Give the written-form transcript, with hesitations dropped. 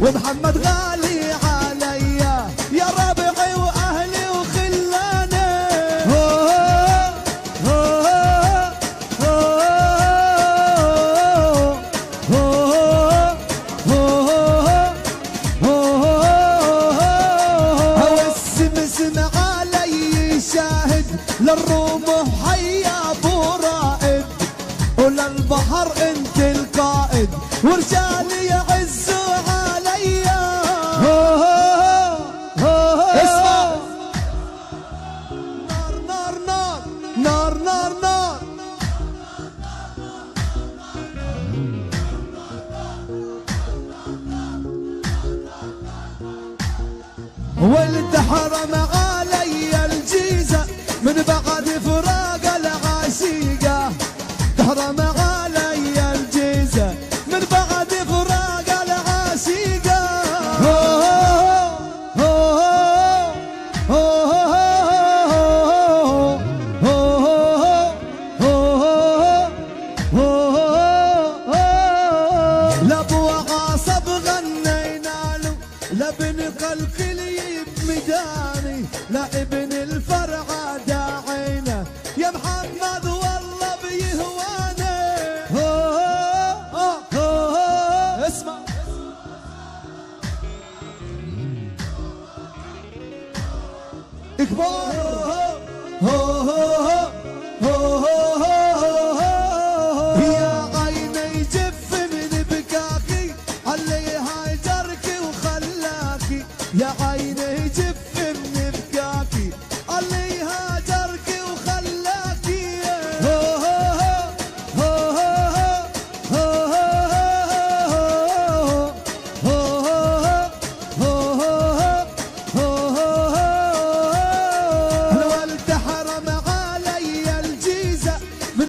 ومحمد غالي عليا يا ربعي واهلي وخلاني. والسمسم علي شاهد للرمح حيا ابو رائد، وللبحر انت القائد ورجالي يعزوا عليا. اسمع نار نار نار نار نار ولد حرم علي الجيزة من بعد فراق العشيقة. تحرم علي الجيزة من بعد فراق العشيقة. لابو عاصب غنينا له لابن قلقلي بميداني، لا ابن الفرعة داعينا يا محمد والله بيهواني. اسمع كبار